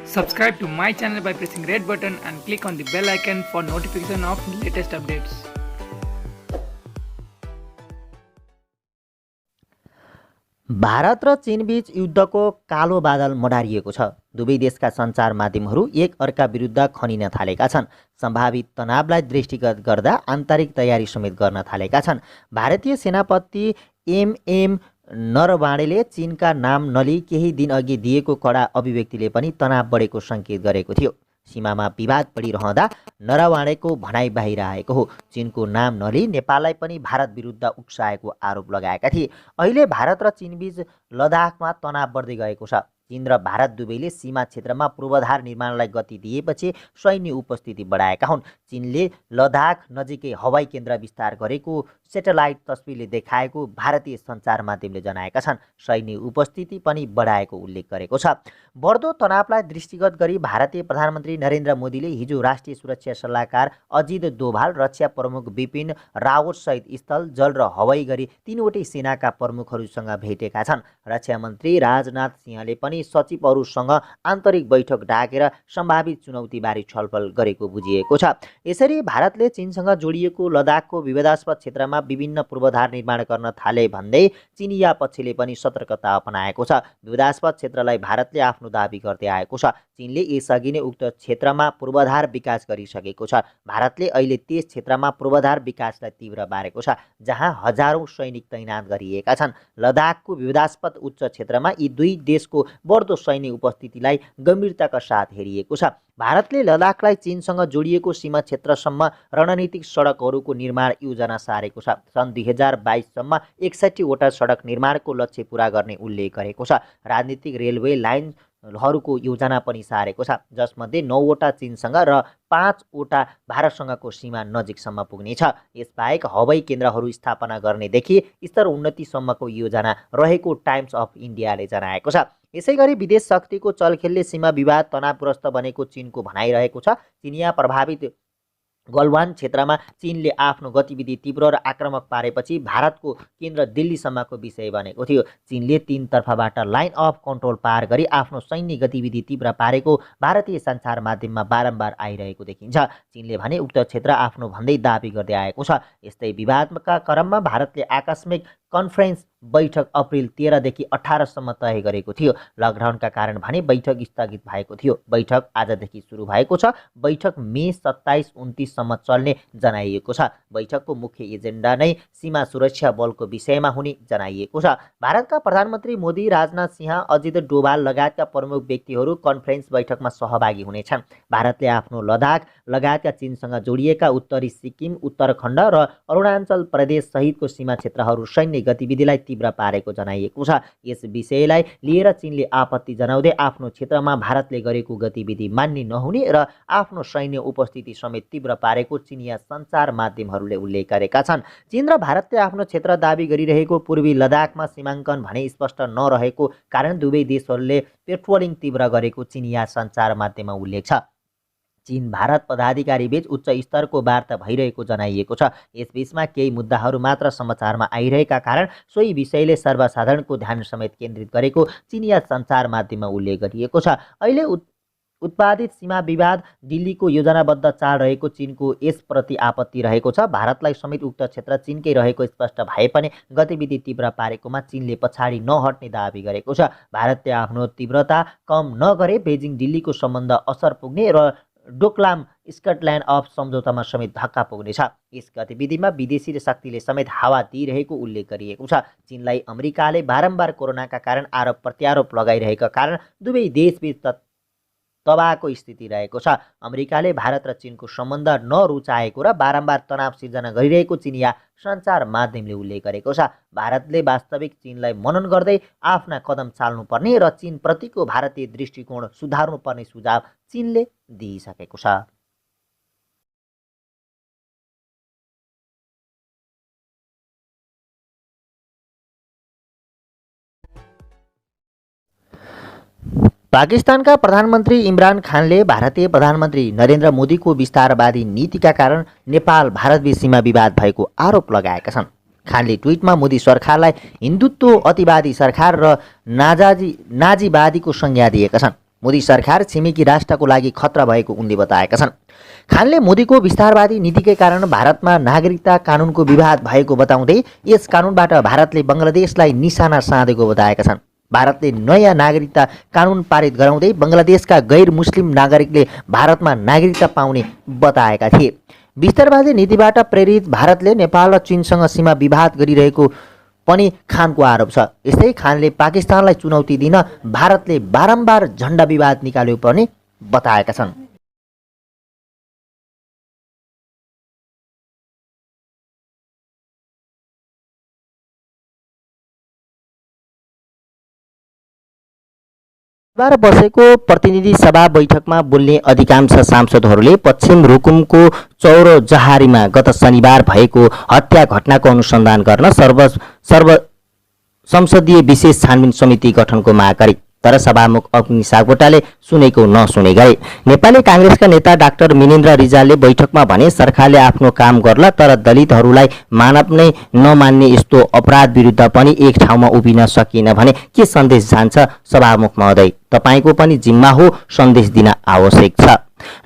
Subscribe to my channel by pressing red button and click on the bell icon for notification of latest updates. Bharat र चीनबीच युद्धको कालो बादल मडारिएको छ। दुवै देशका सञ्चार माध्यमहरू एक अर्का विरुद्ध खनिन थालेका छन्। सम्भावित तनावलाई दृष्टिगत गर्दा आन्तरिक तयारी समेत गर्न थालेका छन्। भारतीय सेनापति एमएम नरवाणेले चीनका नाम नलिई केही दिनअघि दिएको कडा अभिव्यक्तिले पनि तनाव बढेको सङ्केत गरेको थियो। सीमामा विवाद बढिरहँदा नरवाणेको भनाइ बाहिर आएको हो। चीनको नाम नलिई नेपाललाई पनि भारत विरुद्ध उक्साएको आरोप लगाएका थिए। अहिले भारत र चीनबीच लद्दाखमा तनाव बढ्दै गएको छ। चीन र भारत दुवैले सीमा क्षेत्रमा पूर्वाधार निर्माणलाई गति दिएपछि सैन्य उपस्थिति बढाएका हुन्। चीनले लद्दाख नजिकै हवाई केन्द्र विस्तार गरेको सेटेलाइट तस्बिरले देखाएको भारतीय सञ्चार माध्यमले जनाएका छन्। सैन्य उपस्थिति पनि बढाएको उल्लेख गरेको छ। बढ्दो तनावलाई दृष्टिगत गरी भारतीय प्रधानमन्त्री नरेन्द्र मोदीले हिजो राष्ट्रिय सुरक्षा सल्लाहकार अजित डोभाल, रक्षा प्रमुख बिपिन रावत सहित स्थल, जल र हवाई गरी तीनवटै सेनाका प्रमुखहरूसँग भेटेका छन्। रक्षा मन्त्री राजनाथ सिंहले पनि सचिवहरूसँग आन्तरिक बैठक डाकेर सम्भावित चुनौतीबारे छलफल गरेको बुझिएको छ। यसरी भारतले चीनसँग जोडिएको लद्दाखको विवादास्पद क्षेत्रमा विभिन्न पूर्वाधार निर्माण गर्न थाले भन्दै चीनिया पक्षले पनि सतर्कता अपनाएको छ। विवादास्पद क्षेत्रलाई भारतले आफ्नो दाबी गर्दै आएको छ। चीनले यसअघि नै उक्त क्षेत्रमा पूर्वाधार विकास गरिसकेको छ। भारतले अहिले त्यस क्षेत्रमा पूर्वाधार विकासलाई तीव्र पारेको छ, जहाँ हजारौं सैनिक तैनात गरिएका छन्। लद्दाखको विवादास्पद उच्च क्षेत्रमा यी दुई देशको बढ्दो सैन्य उपस्थितिलाई गम्भीरताका साथ हेरिएको छ। भारतले लद्दाखलाई चीनसँग जोडिएको सीमा क्षेत्रसम्म रणनीतिक सडकहरूको निर्माण योजना सारेको छ। सन् 2022 सम्म 61 वटा सडक निर्माणको लक्ष्य पूरा गर्ने उल्लेख गरेको छ। राजनीतिक रेलवे लाइनहरूको योजना पनि सारेको छ, जसमध्ये 9 वटा चीनसँग र 5 वटा भारतसँगको सीमा नजिकसम्म पुग्नेछ। यसबाहेक हवाई केन्द्रहरू स्थापना गर्नेदेखि स्तर उन्नतिसम्मको योजना रहेको टाइम्स अफ इन्डियाले जनाएको छ। यसैगरी विदेश शक्तिको चलखेलले सीमा विवाद तनावग्रस्त बनेको चीनको भनाइरहेको छ। चिनिया प्रभावित गलवान क्षेत्रमा चीनले आफ्नो गतिविधि तीव्र र आक्रामक पारेपछि भारतको केन्द्र दिल्लीसम्मको विषय बनेको थियो। चीनले तीन तर्फबाट लाइन अफ कन्ट्रोल पार गरी आफ्नो सैन्य गतिविधि तीव्र पारेको भारतीय सञ्चार माध्यममा बारम्बार आइरहेको देखिन्छ। चीनले भने उक्त क्षेत्र आफ्नो भन्दै दाबी गर्दै आएको छ। यस्तै विवादका क्रममा भारतले आकस्मिक कन्फरेन्स बैठक अप्रिल 13 देखि 18 सम्म तय गरेको थियो। लकडाउनका कारण भने बैठक स्थगित भएको थियो। बैठक आजदेखि सुरु भएको छ। बैठक मे 27-29 सम्म चल्ने जनाइएको छ। बैठकको मुख्य एजेन्डा नै सीमा सुरक्षा बलको विषयमा हुने जनाइएको छ। भारतका प्रधानमन्त्री मोदी, राजनाथ सिंह, अजित डोभाल लगायतका प्रमुख व्यक्तिहरू कन्फरेन्स बैठकमा सहभागी हुनेछन्। भारतले आफ्नो लद्दाख लगायतका चीनसँग जोडिएका उत्तरी सिक्किम, उत्तराखण्ड र अरुणाञ्चल प्रदेश सहितको सीमा क्षेत्रहरू सैन्य गतिविधिलाई तीव्र पारेको जनाइएको छ। यस विषयलाई लिएर चीनले आपत्ति जनाउँदै आफ्नो क्षेत्रमा भारतले गरेको गतिविधि मान्य नहुने र आफ्नो सैन्य उपस्थिति समेत तीव्र पारेको चिनिया सञ्चार माध्यमहरूले उल्लेख गरेका छन्। चीन र भारतले आफ्नो क्षेत्र दाबी गरिरहेको पूर्वी लद्दाखमा सीमाङ्कन भने स्पष्ट नरहेको कारण दुवै देशहरूले पेट्रोलिङ तीव्र गरेको चिनिया सञ्चार माध्यममा उल्लेख छ। चीन भारत पदाधिकारी बीच उच्च स्तरको वार्ता भइरहेको जनाइएको छ। यसबीचमा केही मुद्दाहरू मात्र समाचारमा आइरहेका कारण सोही विषयले सर्वसाधारणको ध्यान समेत केन्द्रित गरेको चिनिया सञ्चार माध्यममा उल्लेख गरिएको छ। अहिले उत्पादित सीमा विवाद दिल्लीको योजनाबद्ध चाल रहेको चीनको यसप्रति आपत्ति रहेको छ। भारतलाई समेत उक्त क्षेत्र चीनकै रहेको स्पष्ट भए पनि गतिविधि तीव्र पारेकोमा चीनले पछाडि नहट्ने दाबी गरेको छ। भारतले आफ्नो तीव्रता कम नगरे बेजिङ दिल्लीको सम्बन्ध असर पुग्ने र डोकलाम स्कटल्यान्ड अफ सम्झौतामा समेत धक्का पुग्नेछ। यस गतिविधिमा विदेशी शक्तिले समेत हावा दिइरहेको उल्लेख गरिएको छ। चीनलाई अमेरिकाले बारम्बार कोरोनाका कारण आरोप प्रत्यारोप लगाइरहेका कारण दुवै देशबीच तबाहको स्थिति रहेको छ। अमेरिकाले भारत र चीनको सम्बन्ध नरुचाएको र बारम्बार तनाव सिर्जना गरिरहेको चिनिया सञ्चार माध्यमले उल्लेख गरेको छ। भारतले वास्तविक चीनलाई मनन गर्दै आफ्ना कदम चाल्नुपर्ने र चीनप्रतिको भारतीय दृष्टिकोण सुधार्नुपर्ने सुझाव चीनले दिइसकेको छ। पाकिस्तानका प्रधानमन्त्री इमरान खानले भारतीय प्रधानमन्त्री नरेन्द्र मोदीको विस्तारवादी नीतिका कारण नेपाल भारतबीच सीमा विवाद भएको आरोप लगाएका छन्। खानले ट्विटमा मोदी सरकारलाई हिन्दुत्व अतिवादी सरकार र नाजीवादीको संज्ञा दिएका छन्। मोदी सरकार छिमेकी राष्ट्रको लागि खतरा भएको उनले बताएका छन्। खानले मोदीको विस्तारवादी नीतिकै कारण भारतमा नागरिकता कानुनको विवाद भएको बताउँदै यस कानुनबाट भारतले बङ्गलादेशलाई निशाना साधेको बताएका छन्। भारतले नयाँ नागरिकता कानुन पारित गराउँदै बङ्गलादेशका गैर मुस्लिम नागरिकले भारतमा नागरिकता पाउने बताएका थिए। विस्तारवादी नीतिबाट प्रेरित भारतले नेपाल र चीनसँग सीमा विवाद गरिरहेको पनि खानको आरोप छ। यस्तै खानले पाकिस्तानलाई चुनौती दिन भारतले बारम्बार झण्डा विवाद निकाल्यो पनि बताएका छन्। बाह्र बसेको प्रतिनिधि सभा बैठकमा बोल्ने अधिकांश सांसदहरूले पश्चिम रुकुमको चौरजहारीमा गत शनिबार भएको हत्या घटनाको अनुसन्धान गर्न संसदीय विशेष छानबिन समिति गठनको माग गरे। तर सभामुख अग्नि सापकोटाले सुनेको नसुने गरे। नेपाली कांग्रेसका नेता डाक्टर मिनेन्द्र रिजालले बैठकमा भने सरकारले आफ्नो काम गर्ला, तर दलितहरूलाई मानव नै नमान्ने यस्तो अपराध विरुद्ध पनि एक ठाउँमा उभिन सकिन भने के सन्देश जान्छ? सभामुख महोदय, तपाईको पनि जिम्मा हो, सन्देश दिन आवश्यक छ।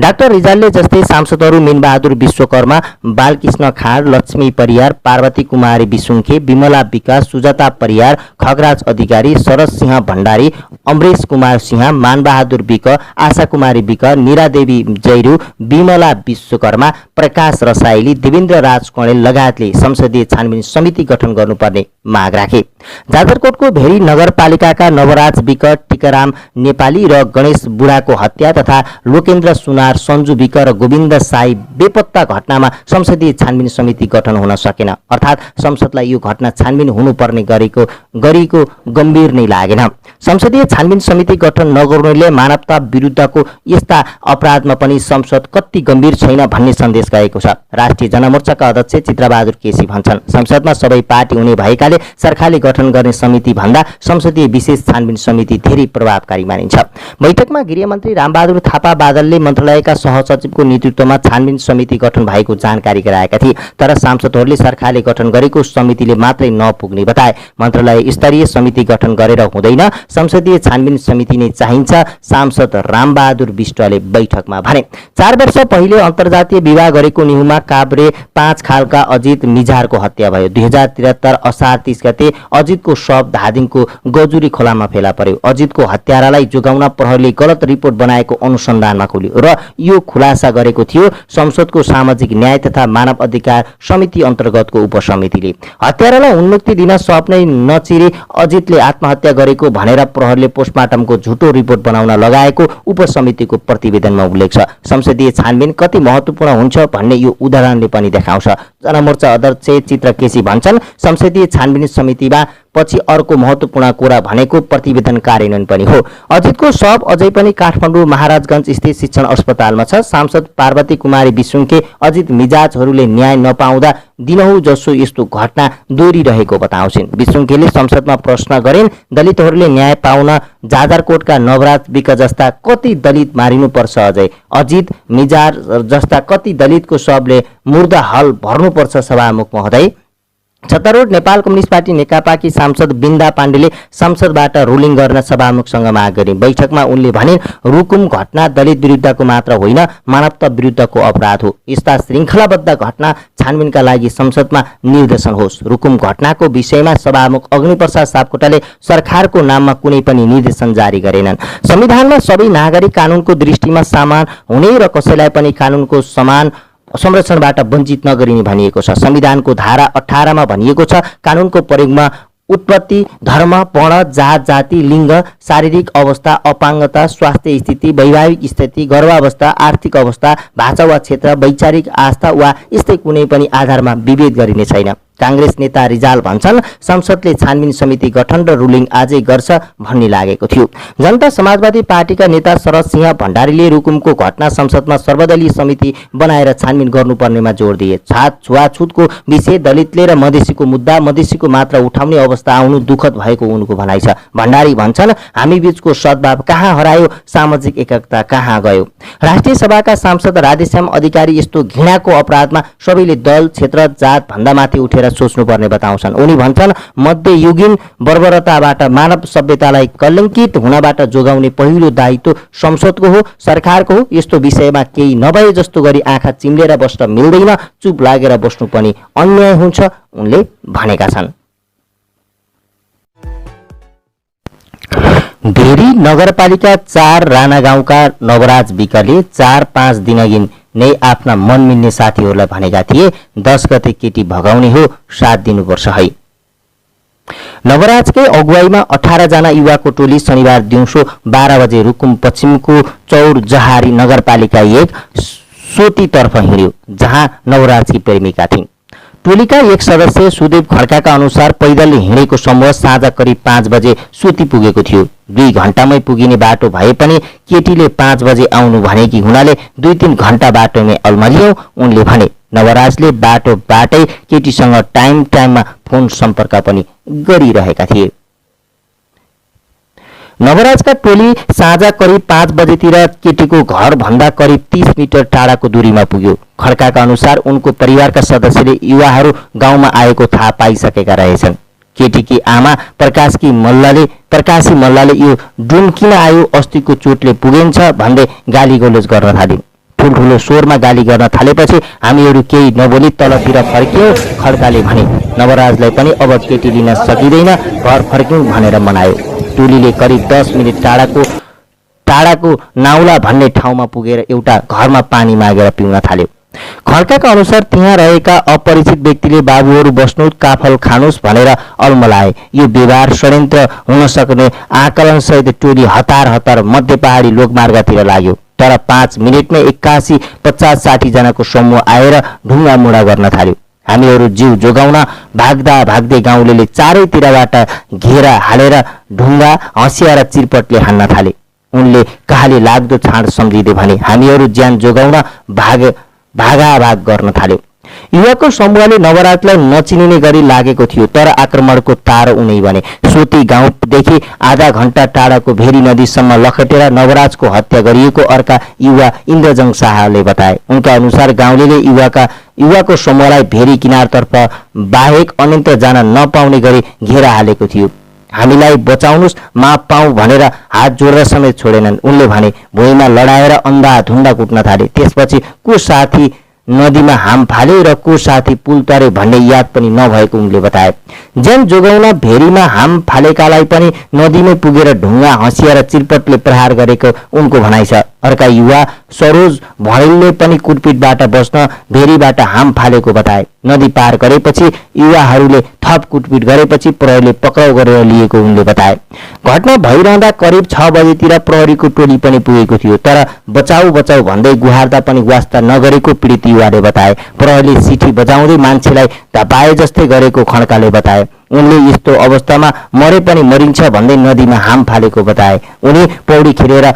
डाक्टर रिजालले जस्तै सांसदहरू मीनबहादुर विश्वकर्मा, बालकृष्ण खाँड, लक्ष्मी परियार, पार्वती कुमारी विसुङखे, विमला विकास, सुजाता परियार, खगराज अधिकारी, शरद सिंह भण्डारी, अमरेश कुमार सिंह, मानबहादुर विक, आशा कुमारी विक, निरादेवी जैरू, विमला विश्वकर्मा, प्रकाश रसाइली, देवेन्द्र राज कणेल लगायतले संसदीय छानबिन समिति गठन गर्नुपर्ने माग राखे। जाजरकोटको भेरी नगरपालिकाका नवराज विक, टिकाराम नेपाली र गणेश बुढाको हत्या तथा लोकेन्द्र सुनार, सञ्जु विक र गोविन्द साई बेपत्ता घटनामा संसदीय छानबिन समिति गठन हुन सकेन। अर्थात् संसदलाई यो घटना छानबिन हुनुपर्ने गरेको गम्भीर नै लागेन। संसदीय छानबिन समिति गठन नगर्नुले मानवता विरुद्धको यस्ता अपराधमा पनि संसद कति गम्भीर छैन भन्ने सन्देश गएको छ। राष्ट्रिय जनमोर्चाका अध्यक्ष चित्रबहादुर केसी भन्छन्, संसदमा सबै पार्टी हुने भएकाले सरकारले गठन गर्ने समिति भन्दा संसदीय विशेष छानबिन समिति धेरै प्रभावकारी मानिन्छ। बैठकमा गृहमन्त्री रामबहादुर थापा बादलले मन्त्रालयका सहसचिवको नेतृत्वमा छानबिन समिति गठन भएको जानकारी गराएका थिए। तर सांसदहरूले सरकारले गठन गरेको समितिले मात्रै नपुग्ने बताए। मन्त्रालय स्तरीय समिति गठन गरेर हुँदैन, संसदीय छानबिन समिति नै चाहिन्छ, सांसद रामबहादुर विष्टले बैठकमा भने। 4 वर्ष पहिले अन्तर्जातीय विवाह गरेको निहुमा काभ्रे 5 खालका अजित मिजारको हत्या भयो। 2073 असार 30 गते अजितको शव धादिङको गजुरी खोलामा फेला पर्यो। अजितको हत्यारालाई जोगाउन प्रहरीले गलत रिपोर्ट बनाएको अनुसन्धानमा खुल्यो र यो खुलासा गरेको थियो संसदको सामाजिक न्याय तथा मानव अधिकार समिति अन्तर्गतको उपसमितिले। हत्यारालाई उन्मुक्ति दिन सपनै नचिरे अजितले आत्महत्या गरेको भनेर प्रहरीले पोस्टमार्टमको झुटो रिपोर्ट बनाउन लगाएको उपसमितिको प्रतिवेदनमा उल्लेख छ। संसदीय छानबिन कति महत्त्वपूर्ण हुन्छ भन्ने यो उदाहरणले पनि देखाउँछ। जनमोर्चा अध्यक्ष चित्र केसी भन्छन्, संसदीय छानबिन समितिमा पछि अर्को महत्त्वपूर्ण कुरा भनेको प्रतिवेदन कार्यान्वयन पनि हो। अजितको शव अझै पनि काठमाडौँ महाराजगञ्ज स्थित शिक्षण अस्पतालमा छ। सांसद पार्वती कुमारी विसुङके अजित मिजाजहरूले न्याय नपाउँदा दिनहुँ जसो यस्तो घटना दोहोरिरहेको बताउँछिन्। विसुङकेले संसदमा प्रश्न गरिन्, दलितहरूले न्याय पाउन जाजरकोटका नवराज विक जस्ता कति दलित मारिनुपर्छ? अझै अजित मिजार जस्ता कति दलितको शवले मुर्दा हल भर्नुपर्छ? सभामुख महोदय, सत्तारूढ नेपाल कम्युनिस्ट पार्टी नेकपाकी सांसद बिन्दा पाण्डेले संसदबाट रुलिङ गर्न सभामुखसँग माग गरिन्। बैठकमा उनले भने, रुकुम घटना दलित विरुद्धको मात्र होइन, मानवता विरुद्धको अपराध हो। यस्ता श्रृङ्खलाबद्ध घटना छानबिनका लागि संसदमा निर्देशन होस्। रुकुम घटनाको विषयमा सभामुख अग्निप्रसाद सापकोटाले सरकारको नाममा कुनै पनि निर्देशन जारी गरेनन्। संविधानमा सबै नागरिक कानुनको दृष्टिमा समान हुने र कसैलाई पनि कानुनको समान संरक्षणबाट वञ्चित नगरिने भनिएको छ। संविधानको धारा 18 मा भनिएको छ, कानुनको प्रयोगमा उत्पत्ति, धर्म, वर्ण, जात, जाति, लिङ्ग, शारीरिक अवस्था, अपाङ्गता, स्वास्थ्य स्थिति, वैवाहिक स्थिति, गर्भावस्था, आर्थिक अवस्था, भाषा वा क्षेत्र, वैचारिक आस्था वा यस्तै कुनै पनि आधारमा विभेद गरिने छैन। कांग्रेस नेता रिजाल भन्छन्, संसदले छानबिन समिति गठन र रुलिङ आजै गर्छ भन्ने लागेको थियो। जनता समाजवादी पार्टीका नेता शरद सिंह भण्डारीले रुकुमको घटना संसदमा सर्वदलीय समिति बनाएर छानबिन गर्नुपर्नेमा जोड दिए। छुवाछुतको विषय, दलितले र मधेसीको मुद्दा, मधेसीको मात्र उठाउने अवस्था आउनु दुःखद भएको उनको भनाइ छ। भण्डारी भन्छन्, हामी बीचको सद्भाव कहाँ हरायो, सामाजिक एकता कहाँ गयो? राष्ट्रिय सभाका सांसद राधेश्याम अधिकारी यस्तो घृणाको अपराधमा सबैले दल, क्षेत्र, जात भन्दा माथि उठेर भनेर सोच्नुपर्ने बताउँछन्। उनी भन्छन् मध्ययुगीन बर्बरताबाट मानव सभ्यतालाई कलङ्कित हुनबाट जोगाउने पहिलो दायित्व संसदको हो, सरकारको हो। यस्तो विषयमा केही नभए जस्तो गरी आँखा चिम्लेर बस्न मिल्दैन, चुप लागेर बस्नु पनि अन्याय हुन्छ, उनले भनेका छन्। भेरी नगरपालिका 4 राणागाउँका नवराज विकले 4-5 दिनअघि नै आफ्ना मन मिल्ने साथीहरूलाई भनेका थिए 10 गते केटी भगाउने हो, साथ दिनुपर्छ है। नवराजकै अगुवाईमा 18 जना युवाको टोली शनिबार दिउँसो 12 बजे रुकुम पश्चिमको चौरजहारी नगरपालिका 1 सोतीतर्फ हिँड्यो, जहाँ नवराजकी प्रेमिका थिइन्। टोलीका एक सदस्य सुदेव खड्काका अनुसार पैदल हिँडेको समूह साँझ करिब 5 बजे सोती पुगेको थियो। 2 घण्टामै पुगिने बाटो भए पनि केटीले 5 बजे आउनु भनेकी हुनाले 2-3 घण्टा बाटोमै अल्मलियौं, उनले भने। नवराजले बाटोबाटै केटीसँग टाइममा फोन सम्पर्क पनि गरिरहेका थिए। नवराजका टोली साँझ करिब 5 बजेतिर केटीको घर भन्दा करिब 30 मिटर टाढाको दूरीमा पुग्यो। खड्काका अनुसार उनको परिवारका सदस्यले युवाहरू गाउँमा आएको थाहा पाइसकेका रहेछन्। केटीकी आमा प्रकाशी मल्लले यो डुम किन आयो, अस्तिको चोटले पुगेन्छ भन्दै गालीगोलोज गर्न थालिन्। ठुल्ठुलो स्वरमा गाली गर्न थालेपछि हामीहरू केही नबोली तलतिर फर्कियौं, खड्काले भने। नवराजलाई पनि अब केटी लिन सकिँदैन, घर फर्क्यौं भनेर मनायो। टोलीले करिब 10 मिनट टाढाको नाउला भन्ने ठाउँमा पुगेर एउटा घरमा पानी मागेर पिउन थाल्यो। खड्काका अनुसार त्यहाँ रहेका अपरिचित व्यक्तिले बाबुहरू बस्नु, काफल खानुस् भनेर अल्मलाए। यो व्यवहार षड्यन्त्र हुन सक्ने आकलनसहित टोली हतार मध्य पहाडी लोकमार्गतिर लाग्यो। तर 5 मिनटमै 81 50-60 जनाको समूह आएर ढुङ्गा मुढा गर्न थाल्यो। हामीहरू जीव जोगाउन भाग्दै गाउँलेले चारैतिरबाट घेरा हालेर ढुङ्गा, हँसिया र चिरपटले हान्न थाले। उनले कहाली लाग्दो छाड सम्झिँदै भने हामीहरू ज्यान जोगाउन भागाभाग गर्न थाल्यो। युवाको समूहले नवराजलाई नचिनिने गरी लागेको थियो, तर आक्रमणको तार उनै बने। सोती गाउँदेखि आधा घण्टा टाढाको भेरी नदीसम्म लखेटेर नवराजको हत्या गरिएको अर्का युवा इन्द्रजङ शाहले बताए। उनका अनुसार गाउँलेले युवाको समूहलाई भेरी किनारतर्फ बाहेक अन्यत्र जान नपाउने गरी घेरा हालेको थियो। हामीलाई बचाउनुस्, माफ पाऊ भनेर हात जोडेर समेत छोडेनन्, उनले भने। भुइँमा लडाएर अन्धाधुन्दा कुट्न थाले। त्यसपछि को साथी नदीमा हाम फाले र को साथी पुल तरे भन्ने याद पनि नभएको उनले बताए। ज्यान जोगाउन भेरीमा हाम फालेकालाई पनि नदीमै पुगेर ढुङ्गा, हँसिया र चिरपटले प्रहार गरेको उनको भनाइ छ। अर्का युवा सरोज भैलले पनि कुटपिटबाट बस्न भेरीबाट हाम फालेको बताए। नदी पार गरेपछि युवाहरूले थप कुटपिट गरेपछि प्रहरीले पक्राउ गरेर लिएको उनले बताए। घटना भइरहँदा करिब 6 बजेतिर प्रहरीको टोली पनि पुगेको थियो, तर बचाऊ भन्दै गुहार्दा पनि वास्ता नगरेको पीडित युवाले बताए। प्रहरीले सिठी बजाउँदै मान्छेलाई धपाए जस्तै गरेको खड्काले बताए। उनले यस्तो अवस्थामा मरे पनि मरिन्छ भन्दै नदीमा हाम फालेको बताए। उनी पौडी खेलेर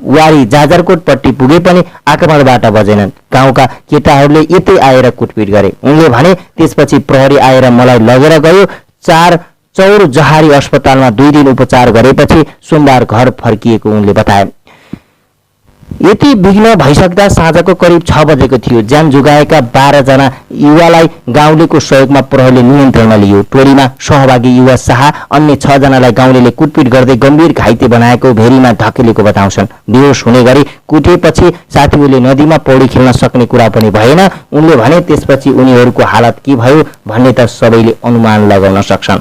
वारी जाजरकोटपट्टि पुगे पनि आक्रमणबाट बजेनन्। गाउँका केटाहरूले यतै आएर कुटपिट गरे, उनले भने। त्यसपछि प्रहरी आएर मलाई लगेर गयो। चौरजहारी अस्पतालमा 2 दिन उपचार गरेपछि सोमबार घर फर्किएको उनले बताए। यति विघ्न भइसक्दा साँझको करिब 6 बजेको थियो। ज्यान जोगाएका 12 जना युवालाई गाउँलेको सहयोगमा प्रहरीले नियन्त्रणमा लियो। टोलीमा सहभागी युवा शाह अन्य 6 जनालाई गाउँलेले कुटपिट गर्दै गम्भीर घाइते बनाएको भेरीमा धकेलेको बताउँछन्। बेहोस हुने गरी कुटेपछि साथीहरूले नदीमा पौडी खेल्न सक्ने कुरा पनि भएन, उनले भने। त्यसपछि उनीहरूको हालत के भयो भन्ने त सबैले अनुमान लगाउन सक्छन्।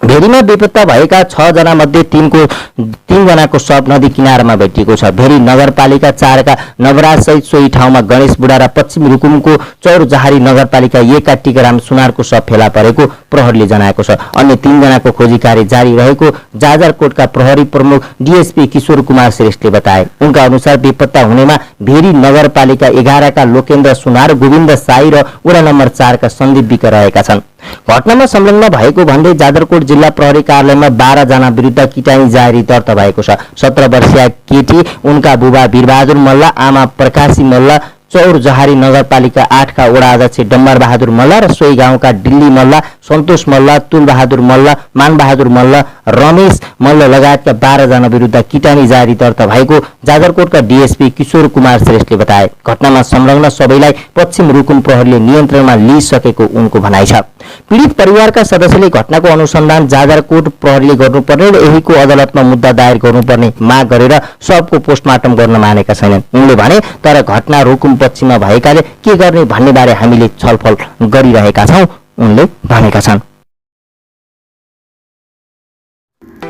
भेरीमा बेपत्ता भएका 6 जना मध्ये 3 जनाको शव नदी किनारमा भेटिएको छ। भेरी नगरपालिका 4 का नवराज सहित सोही ठाउँमा गणेश बुढा र पश्चिम रुकुमको चौरजहारी नगरपालिका 1 का टिकाराम सुनारको शव फेला परेको प्रहरीले जनाएको छ। अन्य 3 जनाको खोजी कार्य जारी रहेको जाजरकोटका प्रहरी प्रमुख डीएसपी किशोर कुमार श्रेष्ठले बताए। उनका अनुसार बेपत्ता हुनेमा भेरी नगरपालिका 11 का लोकेन्द्र सुनार, गोविन्द साई र वडा नम्बर 4 का सन्दीप विक रहेका छन्। घटनामा संलग्न भएको भन्दै जाजरकोट जिल्ला प्रहरी कार्यालयमा 12 जना विरुद्ध किटानी जारी दर्ता भएको छ। 17 वर्षीय केटी, उनका बुबा वीरबहादुर मल्ल, आमा प्रकाशी मल्ल, चौरजहारी नगरपालिका 8 का वडा अध्यक्ष डम्बर बहादुर मल्ल र सोही गाउँका डिल्ली मल्ल सन्तोष मल्ल, तुलबहादुर मल्ल, मानबहादुर मल्ल, रमेश मल्ल लगायतका 12 जना विरुद्ध किटानी जारी दर्ता भएको जाजरकोटका डीएसपी किशोर कुमार श्रेष्ठले बताए। घटनामा संलग्न सबैलाई पश्चिम रुकुम प्रहरीले नियन्त्रणमा लिइसकेको उनको भनाइ छ। पीडित परिवारका सदस्यले घटनाको अनुसन्धान जाजरकोट प्रहरीले गर्नुपर्ने र यहीको अदालतमा मुद्दा दायर गर्नुपर्ने माग गरेर सबको पोस्टमार्टम गर्न मानेका छैनन्। उनले भने तर घटना रुकुम पश्चिममा भएकाले के गर्ने भन्ने बारे हामीले छलफल गरिरहेका छौं, उनले भनेका छन्।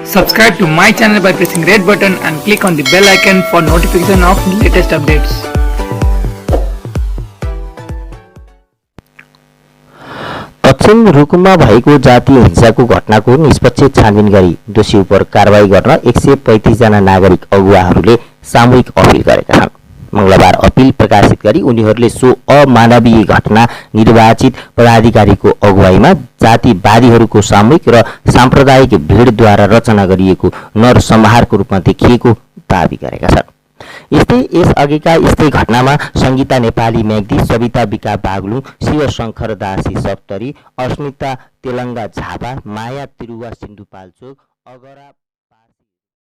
Subscribe to my channel by pressing red button and click on the bell icon for notification of latest updates. पश्चिम रुकुममा भएको जातीय हिंसाको घटनाको निष्पक्ष छानबिन गरी दोषी उप कारबाही गर्न 135 जना नागरिक अगुवाहरूले सामूहिक अपिल गरेका छन्। मंगलबार अपिल प्रकाशित गरी उनीहरूले सो अमानवीय घटना निर्वाचित पदाधिकारीको अगुवाईमा जातिवादीहरूको सामूहिक र साम्प्रदायिक भिडद्वारा रचना गरिएको नरसंहारको रूपमा देखिएको दावी गरेका छन्। यस्तै यसअघिका यस्तै घटनामा संगीता नेपाली म्याग्दी, सविता बिका बागलुङ, शिव शङ्कर दासी सप्तरी, अस्मिता तेलङ्गा झापा, माया तिरुवा सिन्धुपाल्चोक, अगरा